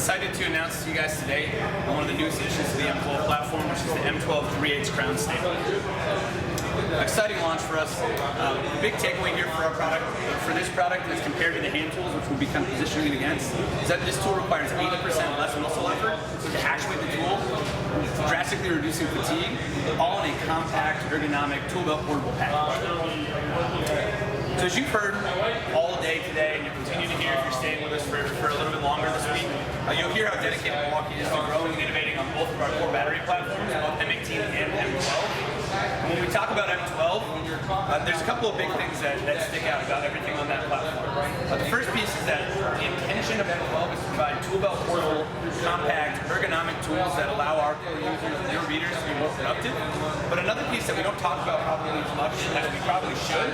excited to announce to you guys today one of the newest additions to the M12 platform, which is the M12 3/8 crown stapler. Exciting launch for us. Big takeaway here for our product, for this product as compared to the hand tools, which we'll be kind of positioning it against, is that this tool requires 80% less muscle effort to actuate the tool, drastically reducing fatigue, all in a compact, ergonomic, tool belt portable package. So as you've heard all day today, and you'll continue to hear if you're staying with us for a little bit longer this week, you'll hear how dedicated Milwaukee is to growing and innovating on both of our core battery platforms, both M18 and M12. And when we talk about M12, there's a couple of big things that stick out about everything on that platform. The first piece is that the intention of M12 is to provide tool belt portable, compact, ergonomic tools that allow our core users and their readers to be more productive. But another piece that we don't talk about probably as much as we probably should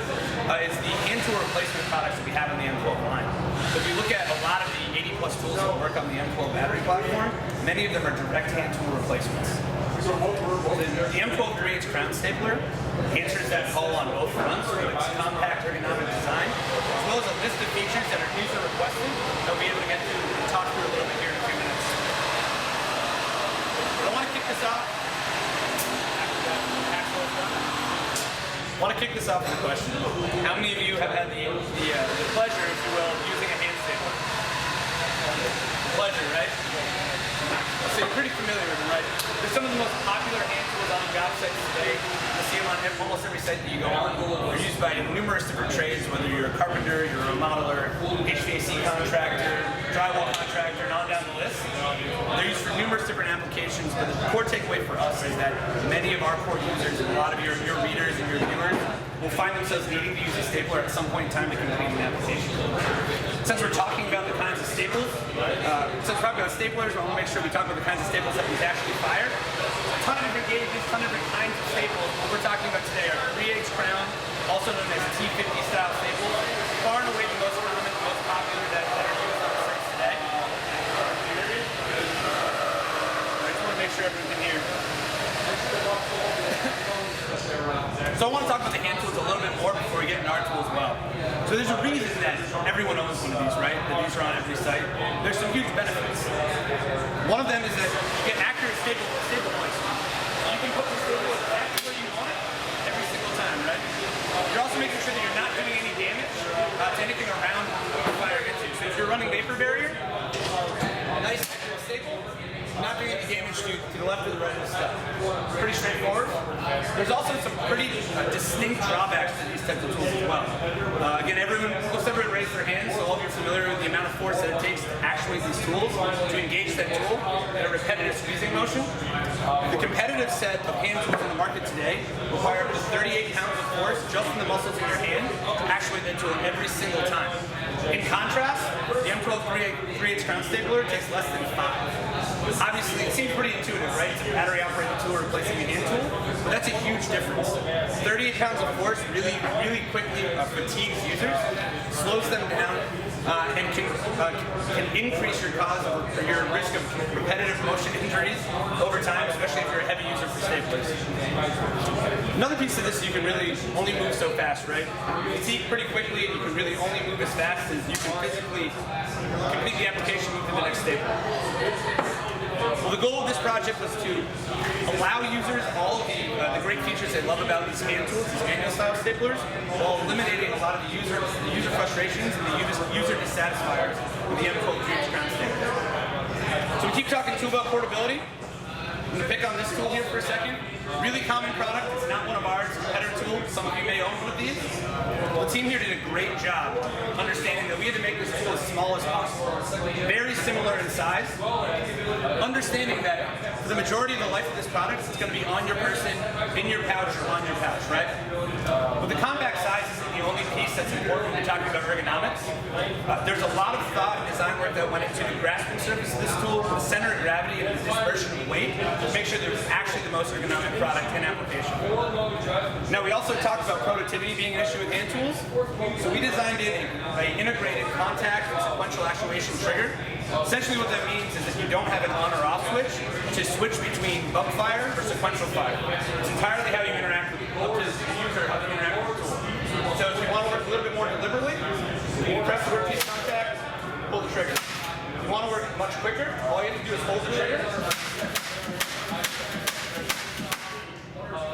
is the hand tool replacement products that we have on the M12 line. So if you look at a lot of the 80+ tools that work on the M12 battery platform, many of them are direct hand tool replacements. The M12 3/8 crown stapler answers that call on both fronts with its compact ergonomic design, as well as a list of features that are user requested that we'll be able to get to and talk through a little bit here in a few minutes. But I want to kick this off. with a question. How many of you have had the pleasure, if you will, of using a hand stapler? Pleasure, right? So you're pretty familiar with them, right? They're some of the most popular hand tools on job sites today. You'll see them on almost every site that you go on. They're used by numerous different trades, whether you're a carpenter, you're a remodeler, HVAC contractor, drywall contractor, and on down the list. They're used for numerous different applications, but the core takeaway for us is that many of our core users and a lot of your readers and your viewers will find themselves needing to use a stapler at some point in time to complete an application. Since we're talking about the kinds of staples, since we're talking about staplers, I want to make sure we talk about the kinds of staples that we actually fire. A ton of different gauges, a ton of different kinds of staples. What we're talking about today are 3/8 crown, also known as T50 style staples. Far and away the most common, the most popular that are used on the sites today. I just want to make sure everyone can hear. So I want to talk about the hand tools a little bit more before we get into our tool as well. So there's a reason that everyone owns one of these, right? That these are on every site. There's some huge benefits. One of them is that you get accurate stable placement. You can put the stable exactly where you want it every single time, right? You're also making sure that you're not doing any damage to anything around what the fire gets you. So if you're running vapor barrier, a nice accurate staple, not doing any damage to the left or the right of the stuff. Pretty straightforward. There's also some pretty distinct drawbacks to these types of tools as well. Again, most everyone raised their hands, so all of you are familiar with the amount of force that it takes to actuate these tools, to engage that tool in a repetitive squeezing motion. The competitive set of hand tools in the market today require up to 38 pounds of force just from the muscles in your hand to actuate that tool every single time. In contrast, the M12 3/8 crown stapler takes less than 5. Obviously, it seems pretty intuitive, right? It's a battery-operated tool replacing a hand tool, but that's a huge difference. 38 pounds of force really quickly fatigues users, slows them down, and can increase your your risk of repetitive motion injuries over time, especially if you're a heavy user for staplers. Another piece of this, you can really only move so fast, right? You fatigue pretty quickly, and you can really only move as fast as you can physically complete the application, move to the next staple. Well, the goal of this project was to allow users all of the great features they love about these hand tools, these manual style staplers, while eliminating a lot of the user frustrations and the user dissatisfiers with the M12 3/8 crown stapler. So we keep talking tool belt portability. I'm going to pick on this tool here for a second. Really common product. It's not one of ours. It's a competitor tool. Some of you may own one of these. The team here did a great job understanding that we had to make this tool as small as possible. Very similar in size. Understanding that for the majority of the life of this product, it's going to be on your person, in your pouch, or on your pouch, right? But the compact size isn't the only piece that's important when we're talking about ergonomics. There's a lot of thought and design work that went into the grasping surface of this tool, the center of gravity, and the dispersion of weight to make sure that it was actually the most ergonomic product in application. Now, we also talked about productivity being an issue with hand tools, so we designed in an integrated contact and sequential actuation trigger. Essentially what that means is that you don't have an on or off switch to switch between bump fire or sequential fire. It's entirely how you interact with the user, how they interact with the tool. So if you want to work a little bit more deliberately, you can press the workpiece contact, pull the trigger. If you you want to work much quicker, all you have to do is hold the trigger.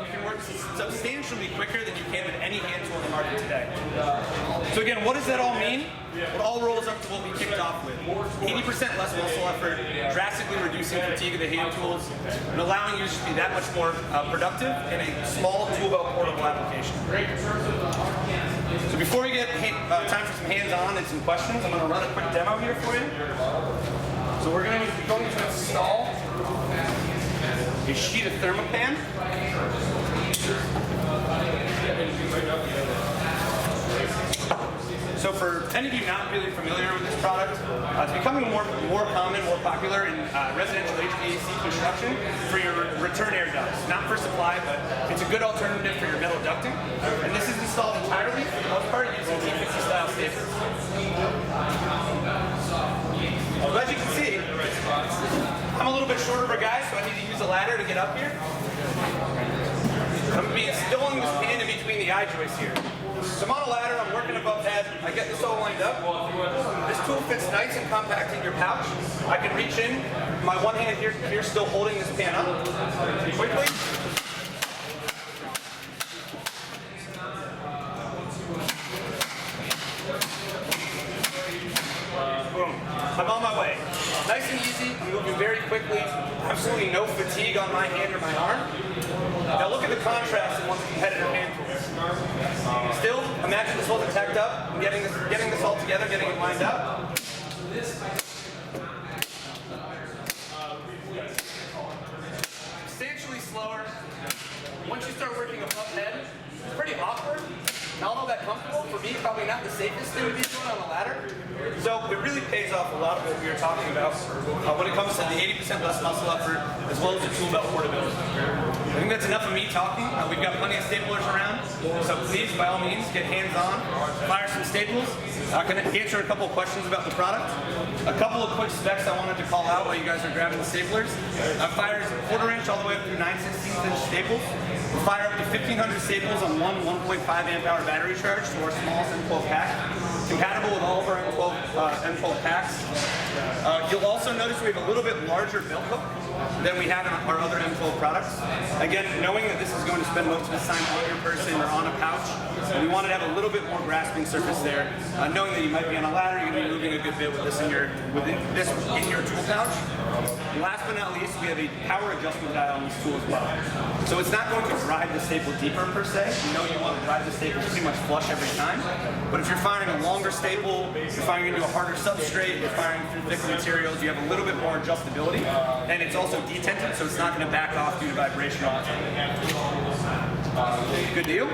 You can work substantially quicker than you can with any hand tool in the market today. So again, what does that all mean? It all rolls up to what we kicked off with. 80% less muscle effort, drastically reducing fatigue of the hand tools, and allowing users to be that much more productive in a small tool belt portable application. So before we get time for some hands-on and some questions, I'm going to run a quick demo here for you. So we're going to install a sheet of thermopan. So for any of you not really familiar with this product, it's becoming more common, more popular in residential HVAC construction for your return air ducts. Not for supply, but it's a good alternative for your metal ducting. And this is installed entirely, for the most part, using T50 style staplers. So as you can see, I'm a little bit shorter of a guy, so I need to use a ladder to get up here. I'm going to be installing this pan in between the eye joists here. So I'm on a ladder, I'm working above head, I get this all lined up. This tool fits nice and compact in your pouch. I can reach in, my one hand here still holding this pan up. Quickly. Boom. I'm on my way. Nice and easy, I'm moving very quickly. Absolutely no fatigue on my hand or my arm. Now look at the contrast in one of the competitor hand tools. Still, imagine this wasn't tacked up. I'm getting this all together, getting it lined up. Substantially slower. Once you start working above head, it's pretty awkward. Not all that comfortable. For me, probably not the safest thing to be doing on a ladder. So it really pays off a lot of what we were talking about when it comes to the 80% less muscle effort, as well as the tool belt portability. I think that's enough of me talking. We've got plenty of staplers around, so please, by all means, get hands-on, fire some staples. I can answer a couple of questions about the product. A couple of quick specs I wanted to call out while you guys are grabbing the staplers. Fires 1/4 inch all the way up through 9/16 staples. We fire up to 1,500 staples on one 1.5 amp hour battery charge to our small M12 pack. Compatible with all of our M12 packs. You'll also notice we have a little bit larger belt hook than we have in our other M12 products. Again, knowing that this is going to spend most of its time on your person or on a pouch, we wanted to have a little bit more grasping surface there. Knowing that you might be on a ladder, you're going to be moving a good bit with this in your tool pouch. And last but not least, we have a power adjustment dial on this tool as well. So it's not going to drive the staple deeper per se. You know you want to drive the staple pretty much flush every time. But if you're firing a longer staple, you're firing into a harder substrate, you're firing through thicker materials, you have a little bit more adjustability. And it's also detented, so it's not going to back off due to vibration all the time. Good deal?